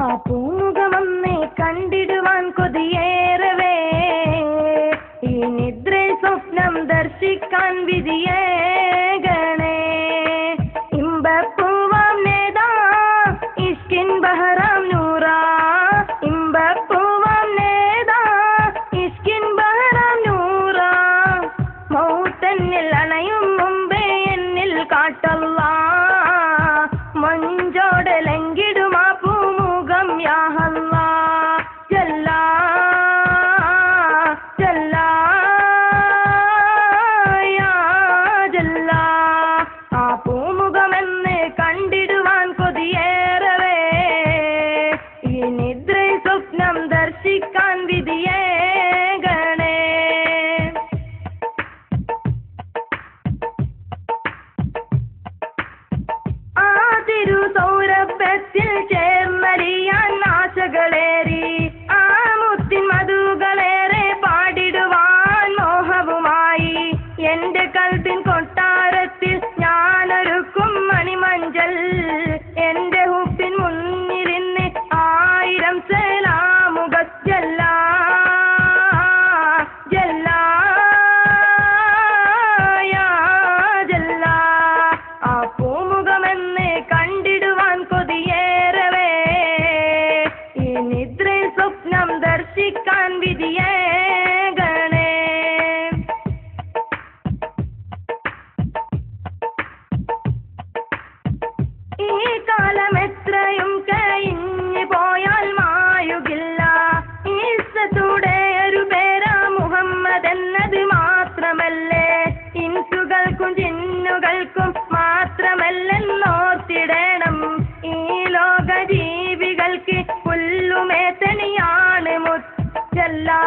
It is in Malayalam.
ആ പൂമുഖമൊന്നേ കണ്ടിടുവാൻ കൊതിയേറവേ ഈ നിദ്ര സ്വപ്നം ദർശിക്കാൻ വിധിയേകണേ ഇമ്പപ്പൂവാം നേതാ ഇഷ്കിൻ ബഹറാം നൂറാ ഇമ്പപ്പൂവാം നേതാ ഇഷ്കിൻ ബഹറാം നൂറാ മൗത്തന്നിൽ അണയും മുമ്പേ എന്നിൽ കാട്ടല്ലാ മഞ്ചോടലെങ്കിടുമാ പൂമുഖം യാ അല്ലാ ജല്ലാ ജല്ലാ യാ ജല്ലാ ആ പൂമുഖമെന്ന് കണ്ടിടുവാൻ കൊതിയേറവേ ഈ നിദ്ര സ്വപ്നം ദർശിക്കാൻ വിധിയേകണേ ആ തിരുസൗരഭ്യത്തിൽ ചേർന്നറിയാൻ ആശകളേറി ആ മുത്തിൻ മധുകളേറെ പാടിടുവാൻ മോഹവുമായി എന്റെ കൽബിൻ കൊട്ടാരത്തിൽ ഞാനൊരുക്കും മണിമഞ്ചൽ എന്റെ ഹുബിൻ മുന്നിലിന്ന് 1000 സലാമുകൾ ജല്ലാ ജല്ലാ യാ ജല്ലാ ആ പൂമുഖമെന്ന് കണ്ടിടുവാൻ കൊതിയേറവേ ഈ നിദ്ര സ്വപ്നം ദർശിക്കാൻ വിധിയേകണേ ഈ കാലം എത്രയും കഴിഞ്ഞു പോയാൽ മായുകില്ല ഈസത്തൂടെ ഒരു പേരാ മുഹമ്മദ് എന്നത് മാത്രമല്ലേ ഇൻസുകൾക്കും ജിന്നുകൾക്കും മാത്രമല്ലെന്നോർത്തിടണം ഈ ലോക ജീവികൾക്ക് പുല്ലുമേ തനിയാണ് മുത്ത് ജല്ലാ